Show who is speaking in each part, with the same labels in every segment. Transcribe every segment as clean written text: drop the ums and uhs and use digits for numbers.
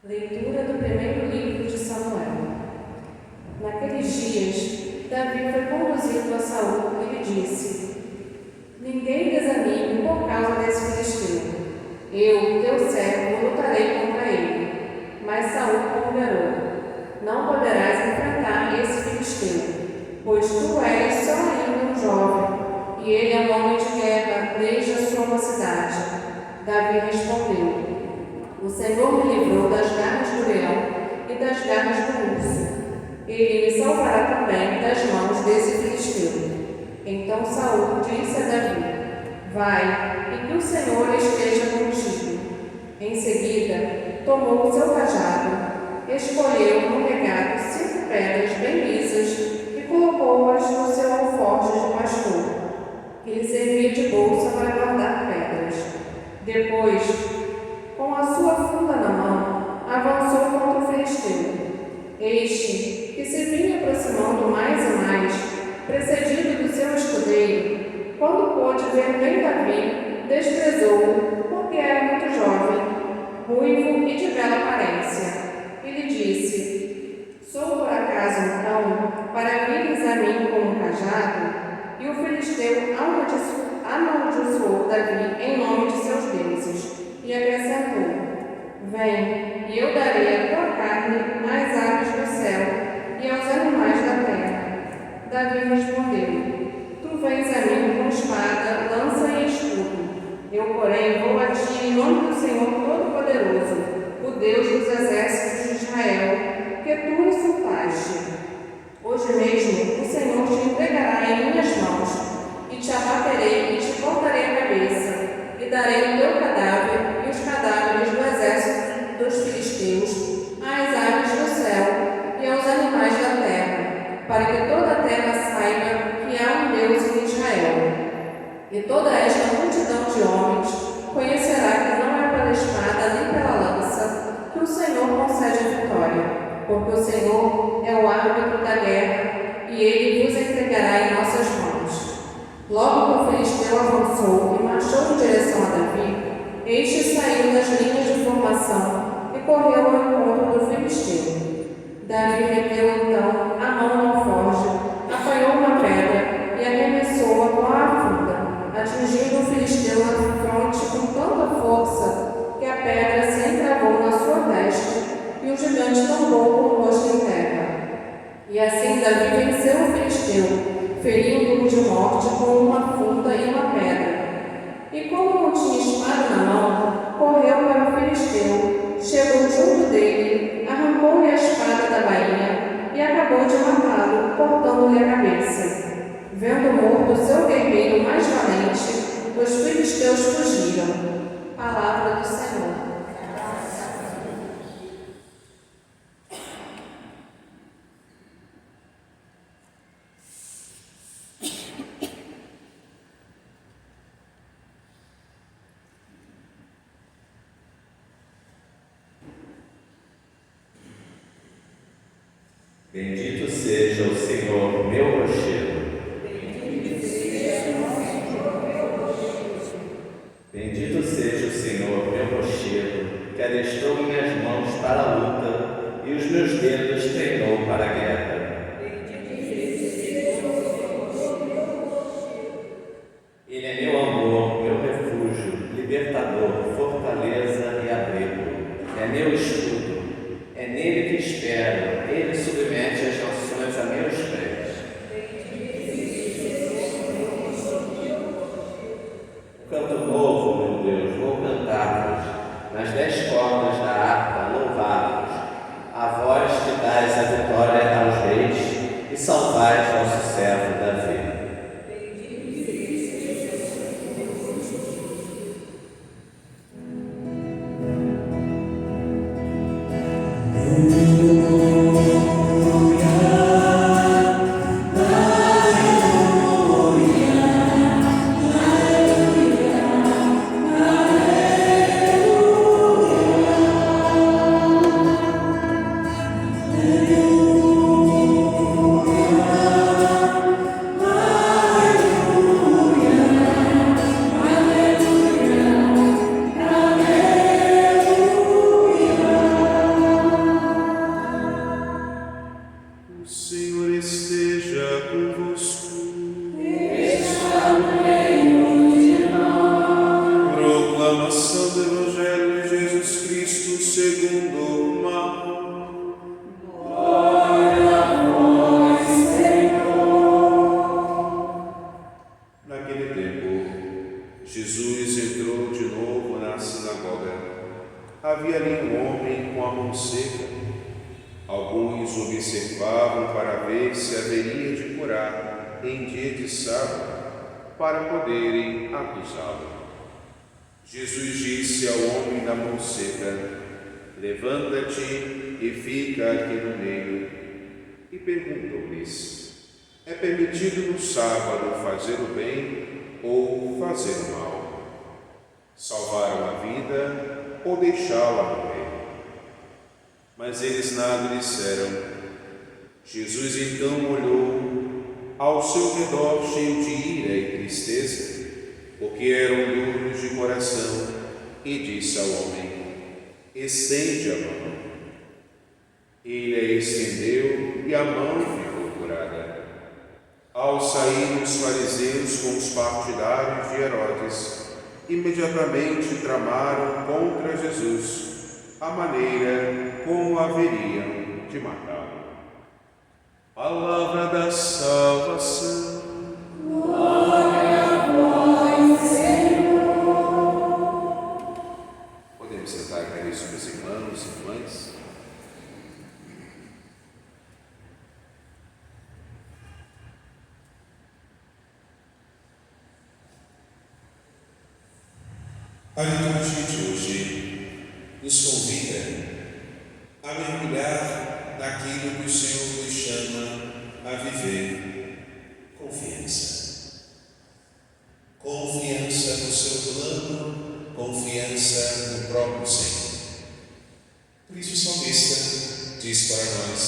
Speaker 1: Leitura do primeiro livro de Samuel. Naqueles dias, Davi foi conduzido a Saul e lhe disse: Ninguém desanime por causa desse filisteu. Eu, teu servo, lutarei contra ele. Mas Saul ponderou: Não poderás enfrentar esse filisteu, pois tu és só ainda um jovem, e ele é um homem de guerra desde a sua mocidade. Davi respondeu: O Senhor me livrou das garras do leão e das garras do urso. Ele me salvará também das mãos desse filisteu. Então Saul disse a Davi: Vai, e que o Senhor esteja contigo. Em seguida, tomou o seu cajado, escolheu no regado 5 pedras bem lisas e colocou-as no seu alforje de pastor, que lhe servia de bolsa para guardar pedras. Depois, com a sua funda na mão, avançou contra o filisteu. Este, que se vinha aproximando mais e mais, precedido do seu escudeiro, quando pôde ver bem Davi, desprezou-o, porque era muito jovem, ruivo e de bela aparência. E lhe disse: Sou por acaso um cão, para vires a mim com um cajado? E o filisteu amaldiçoou Davi em nome de seus deuses. E acrescentou: Vem, e eu darei a tua carne às aves do céu e aos animais da terra. Davi respondeu: Tu vens a mim com espada, lança e escudo. Eu, porém, vou a ti em nome do Senhor Todo-Poderoso, o Deus dos exércitos de Israel, que tu insultaste. Hoje mesmo o Senhor te entregará em minhas mãos, e te abaterei e te cortarei a cabeça, e darei o teu cadáver e os cadáveres do exército dos filisteus às aves do céu e aos animais da terra, para que toda a terra saiba que há um Deus em Israel. E toda esta multidão de homens conhecerá que não é pela espada nem pela lança que o Senhor concede a vitória, porque o Senhor é o árbitro da guerra, e ele vos entregará em nossas mãos. Logo que o filisteu avançou e marchou em direção a Davi, este saiu das linhas de formação e correu ao encontro do filisteu. Davi meteu então a mão no alforje, apanhou uma pedra e arremessou-a com a funda, atingindo o filisteu na fronte com tanta força que a pedra se encravou na sua testa e o gigante tombou com o rosto em terra. E assim Davi venceu o filisteu, ferindo-o de morte com uma funda e uma pedra. E como não tinha espada na mão, correu para o filisteu, chegou junto dele, arrancou-lhe a espada da bainha e acabou de matá-lo, cortando-lhe a cabeça. Vendo morto o seu guerreiro mais valente, os filisteus fugiram. Palavra do Senhor.
Speaker 2: Bendito seja o Senhor, meu rochedo. Bendito seja o Senhor, meu rochedo, que adestrou minhas mãos para a luta e os meus dedos treinou para a guerra. Ele é meu amor, meu refúgio, libertador, fortaleza e abrigo. É meu escudo, é nele que espero, ele submete as nações a meus pés. Canto novo, meu Deus, vou cantar-vos, nas 10 cordas da harpa, louvá-vos, a voz que dás a vitória aos reis e salvais vosso servo Davi.
Speaker 3: Alguns observavam para ver se haveria de curar em dia de sábado, para poderem acusá-lo. Jesus disse ao homem da mão seca: levanta-te e fica aqui no meio. E perguntou-lhes: é permitido no sábado fazer o bem ou fazer o mal? Salvar uma vida ou deixá-la morrer? Mas eles nada disseram. Jesus então olhou ao seu redor cheio de ira e tristeza, porque eram duros de coração, e disse ao homem: estende a mão. Ele a estendeu e a mão ficou curada. Ao saírem os fariseus com os partidários de Herodes, imediatamente tramaram contra Jesus a maneira como haveriam de matá-lo. Palavra da salvação.
Speaker 1: Glória a vós, Senhor.
Speaker 3: Podemos sentar, caríssimos irmãos e irmãs. A liturgia de hoje nos convida a mergulhar naquilo que o Senhor nos chama a viver: confiança. Confiança no seu plano, confiança no próprio Senhor. Por isso o salmista diz para nós: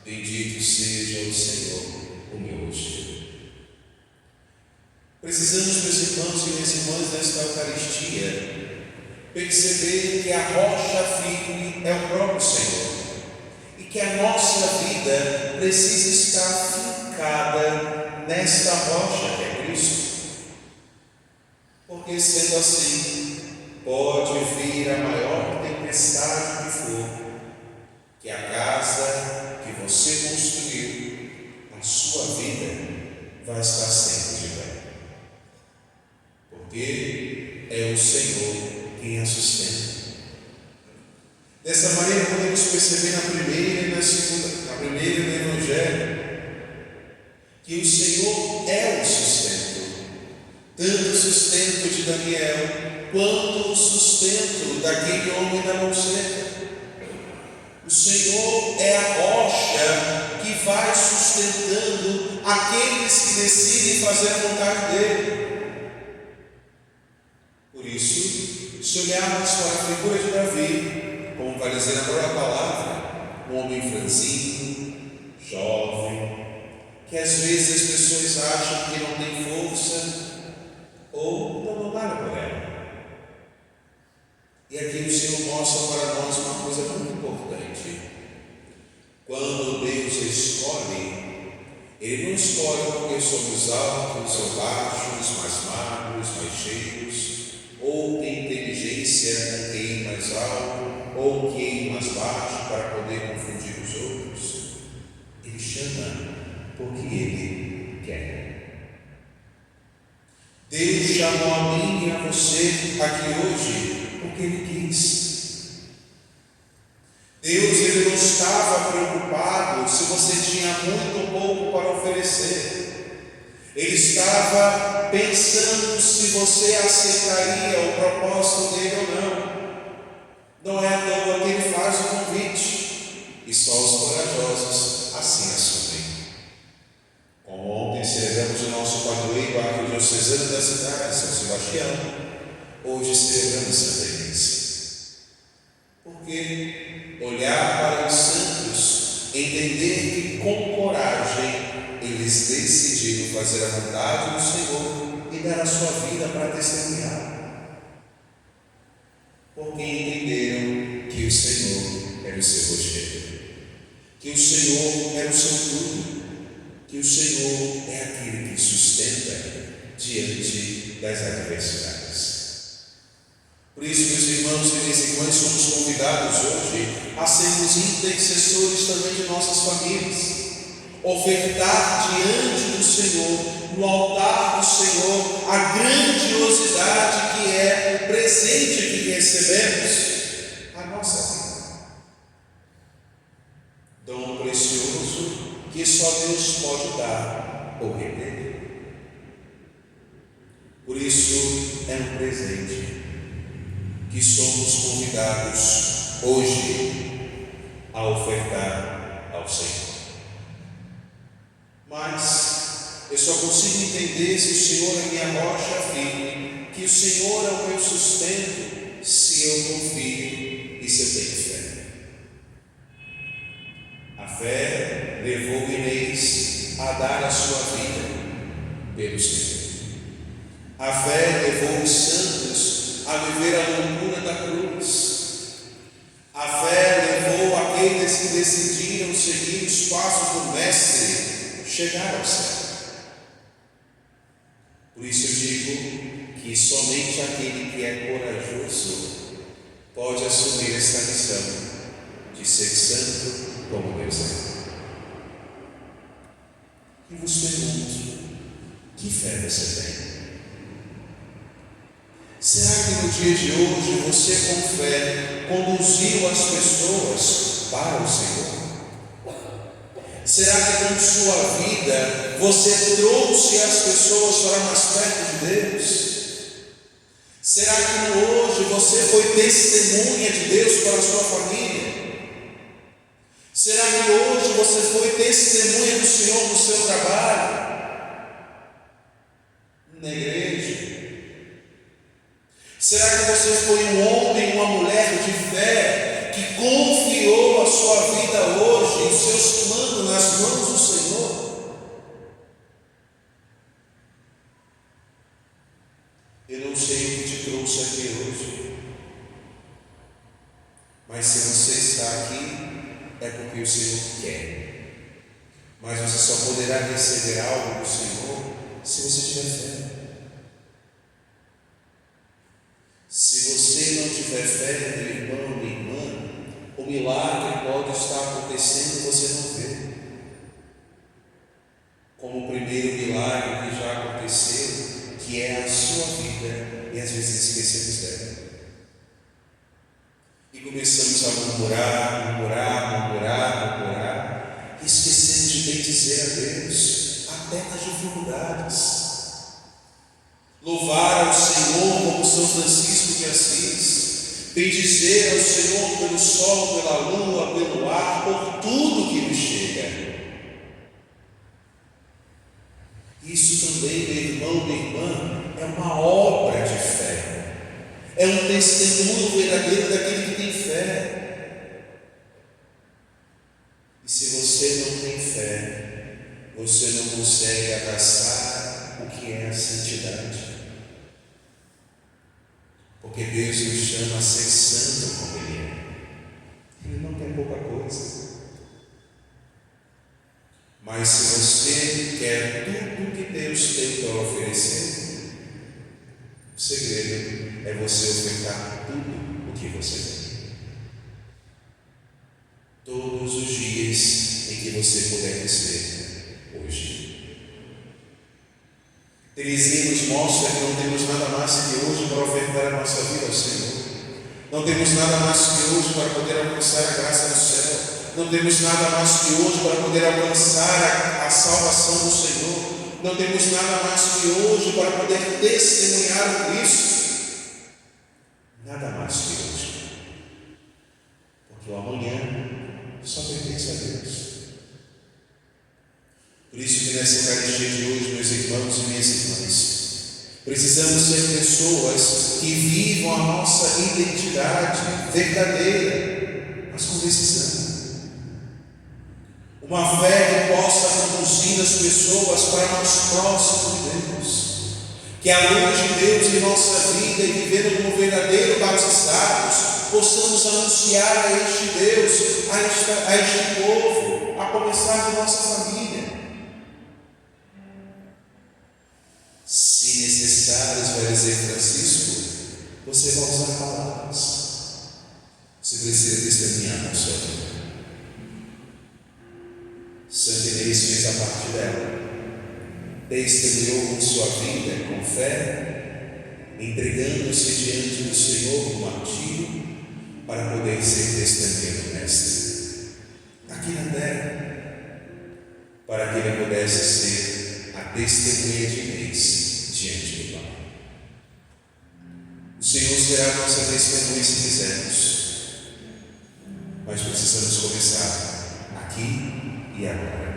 Speaker 3: bendito seja o Senhor, o meu rochedo. Precisamos, meus irmãos e minhas irmãs, nesta Eucaristia, perceber que a rocha firme é o próprio Senhor e que a nossa vida precisa estar fincada nesta rocha que é Cristo. Porque, sendo assim, pode vir a maior tempestade que for, que a casa que você construiu, a sua vida, vai estar sempre de pé. Porque é o Senhor quem a sustenta. Dessa maneira podemos perceber na primeira e no Evangelho, que o Senhor é o sustento, tanto o sustento de Daniel, quanto o sustento daquele homem da mão seca. O Senhor é a rocha que vai sustentando aqueles que decidem fazer a vontade dele. Por isso, se olharmos para a figura de Davi, como vai dizer agora a palavra, um homem franzino, jovem, que às vezes as pessoas acham que não tem força ou não nada por ela. E aqui o Senhor mostra para nós uma coisa muito importante. Quando Deus escolhe, Ele não escolhe porque somos altos ou baixos, mais magros, mais cheios, ou tem inteligência, quem mais alto, ou quem mais baixo, para poder confundir os outros. Ele chama porque Ele quer. Deus chamou a mim e a você aqui hoje porque Ele quis. Deus, Ele não estava preocupado se você tinha muito ou pouco para oferecer. Ele estava pensando se você aceitaria o propósito dele ou não. Não é à toa que ele faz o convite, e só os corajosos assim assumem. Como ontem celebramos o nosso padroeiro arquidiocesano da cidade, São Sebastião, hoje celebramos Santa Inês. Porque olhar para os santos, entender que com coragem eles decidiram fazer a vontade do Senhor e dar a sua vida para testemunhar. Porque entenderam que o Senhor era o seu rochedo, que o Senhor era o seu tudo, que o Senhor é aquele que sustenta diante das adversidades. Por isso, meus irmãos e minhas irmãs, somos convidados hoje a sermos intercessores também de nossas famílias. Ofertar diante do Senhor, no altar do Senhor, a grandiosidade que é o presente que recebemos, a nossa vida. dom precioso que só Deus pode dar ou reter. Por isso é um presente que somos convidados hoje a ofertar ao Senhor. Mas eu só consigo entender se o Senhor é minha rocha firme, que o Senhor é o meu sustento, se eu confio e se eu tenho fé. A fé levou Inês a dar a sua vida pelo Senhor. A fé levou os santos a viver a loucura da cruz. A fé levou aqueles que decidiram seguir os passos do Mestre chegar ao céu. Por isso eu digo que somente aquele que é corajoso pode assumir esta missão de ser santo como Deus é. E vos pergunto, que fé você tem? Será que no dia de hoje você com fé conduziu as pessoas para o Senhor? Será que com sua vida você trouxe as pessoas para mais perto de Deus? Será que hoje você foi testemunha de Deus para a sua família? Será que hoje você foi testemunha do Senhor no seu trabalho? Na igreja? Será que você foi um homem, uma mulher de fé que confiou a sua vida hoje, os seus planos nas mãos do Senhor? Eu não sei o que te trouxe aqui hoje, mas se você está aqui, é porque o Senhor quer. Mas você só poderá receber algo do Senhor se você tiver fé. Se você não tiver fé, meu irmão, minha irmã, o milagre pode estar acontecendo e você não vê. Como o primeiro milagre que já aconteceu, que é a sua vida, e às vezes esquecemos dela. E começamos a murmurar, e esquecemos de bendizer a Deus, até nas dificuldades. Louvar ao Senhor como São Francisco de Assis, bendizer ao Senhor pelo sol, pela lua, pelo ar, por tudo que nos chega. Isso também, meu irmão, minha irmã, é uma obra de fé, é um testemunho verdadeiro daquele que tem fé. E se você não tem fé, você não consegue abraçar o que é a santidade. Porque Deus nos chama a ser santo como Ele é. Ele não quer pouca coisa. Mas se você quer tudo que Deus tem para oferecer, o segredo é você ofertar tudo o que você tem. Todos os dias em que você puder receber hoje. Teresinha nos mostra que não temos nada mais que hoje para ofertar a nossa vida ao Senhor. Não temos nada mais que hoje para poder alcançar a graça do céu. Não temos nada mais que hoje para poder alcançar a salvação do Senhor. Não temos nada mais que hoje para poder testemunhar o Cristo. Nada mais que hoje. Porque o amanhã só pertence a Deus. Por isso que nessa Eucaristia de hoje, meus irmãos e minhas irmãs, precisamos ser pessoas que vivam a nossa identidade verdadeira, mas com decisão. Uma fé que possa conduzir as pessoas para mais próximo de Deus. Que a luz de Deus em nossa vida e vivendo como verdadeiros batizados, possamos anunciar a este Deus, a este povo, a começar de nossa família. Se necessários, vai dizer Francisco, você vai usar palavras. Você precisa testemunhar com sua vida. Santa Inês fez a parte dela. Testemunhou com sua vida, com fé, entregando-se diante do Senhor no martírio, para poder ser testemunha do Mestre. Aqui na terra pudesse ser a testemunha de Inês diante do Pai. O Senhor será a nossa testemunha se quisermos, mas precisamos começar aqui e agora.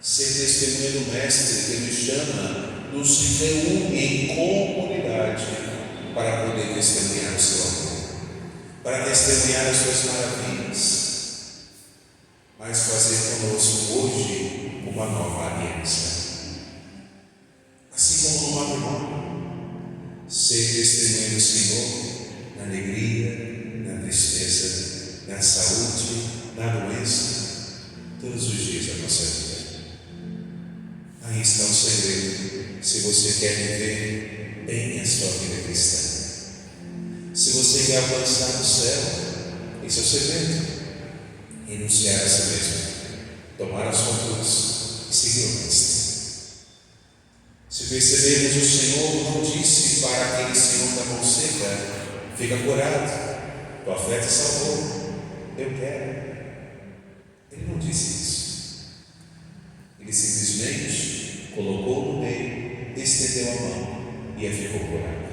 Speaker 3: Ser testemunha do Mestre que nos chama, nos reúne em comunidade para poder testemunhar o seu amor, para testemunhar as suas maravilhas, mas fazer conosco hoje uma nova aliança. Assim como no matrimônio, ser testemunha do Senhor na alegria, na tristeza, na saúde, na doença, todos os dias da nossa vida. Aí está o segredo, se você quer viver bem a sua vida cristã. Se você quer alcançar o céu, esse é o segredo. Renunciar a si mesmo, tomar a sua cruz e seguir o Mestre. Se percebermos, o Senhor não disse para aquele senhor da mão seca: fica curado, tua fé te salvou, eu quero. Ele não disse isso. Ele simplesmente colocou no meio, estendeu a mão e a ficou curada.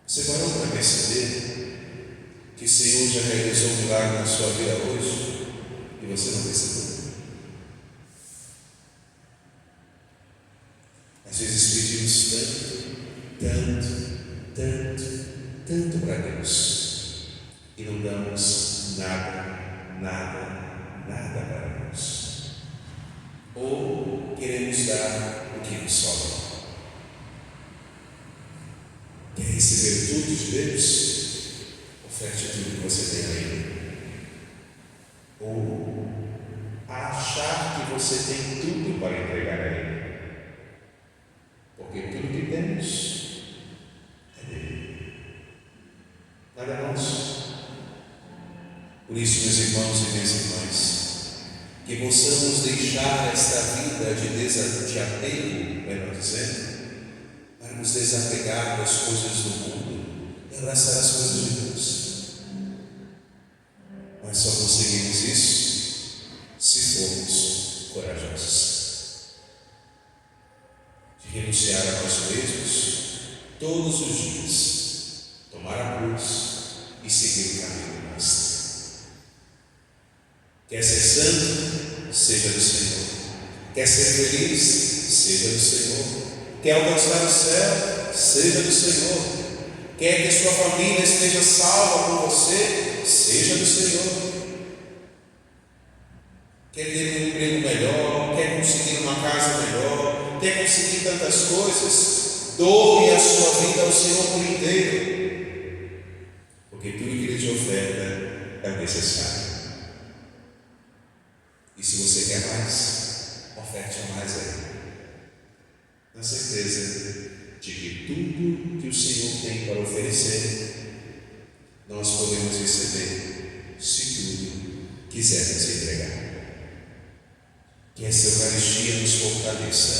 Speaker 3: Você parou para perceber que o Senhor já realizou um milagre na sua vida hoje e você não percebeu? Às vezes pedimos tanto para Deus e não damos nada para Deus. Ou queremos dar o que nos sobra. Quer receber tudo de Deus? Oferte tudo que você tem a Ele. Ou achar que você tem tudo para entregar a Ele. Porque tudo que temos é dele. Nada é nosso. Por isso, meus irmãos e minhas irmãs, que possamos deixar esta vida de apego, melhor dizendo, para nos desapegar das coisas do mundo e abraçar as coisas de Deus. Mas só conseguimos isso se formos corajosos. De renunciar a nós mesmos todos os dias, tomar a cruz e seguir o caminho do Mestre. Quer ser santo? Seja do Senhor. Quer ser feliz? Seja do Senhor. Quer alcançar o céu? Seja do Senhor. Quer que sua família esteja salva por você? Seja do Senhor. Quer ter um emprego melhor? Quer conseguir uma casa melhor? Quer conseguir tantas coisas? Doe a sua vida ao Senhor por inteiro. Porque tudo que Ele te oferta é o necessário. E se você quer mais, oferte mais a Ele. Na certeza de que tudo que o Senhor tem para oferecer, nós podemos receber, se tudo quisermos entregar. Que essa Eucaristia nos fortaleça,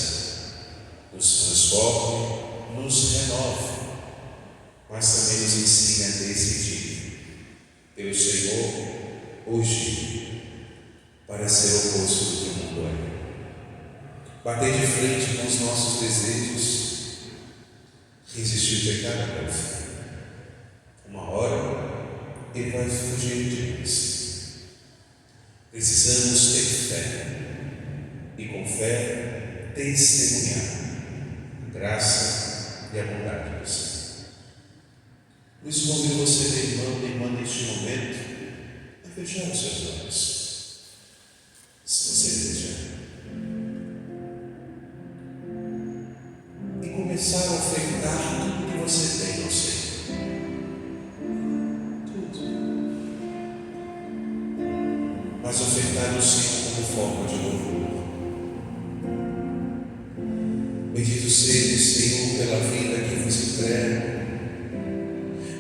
Speaker 3: nos transforme, nos renove, mas também nos ensine a decidir pelo Senhor hoje, para ser o oposto do que o mundo é. Bater de frente com os nossos desejos, resistir o pecado até o fim. Uma hora ele vai fugir de nós. Precisamos ter fé e com fé testemunhar a graça e a bondade do Senhor. Por isso convido você, meu irmão, minha irmã, neste momento, a fechar os seus olhos. Se você desejar, e começar a ofertar tudo que você tem ao Senhor, tudo, mas ofertar ao Senhor como forma de louvor. Bendito seja, Senhor, pela vida que vos entrego.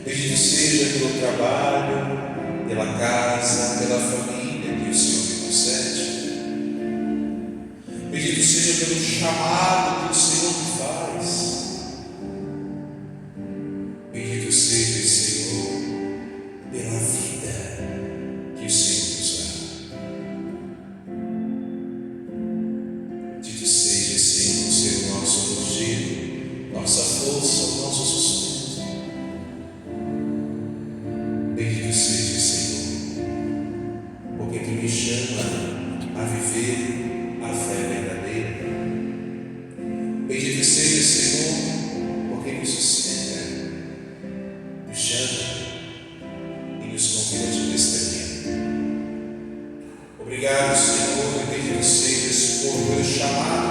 Speaker 3: Bendito seja pelo trabalho, pela casa, pela família que o Senhor me concede. Bendito seja pelo chamado que o Senhor me faz. Bendito seja, Senhor, pela vida que o Senhor nos dá. testemunha. Obrigado, Senhor, e bendito seja esse povo chamado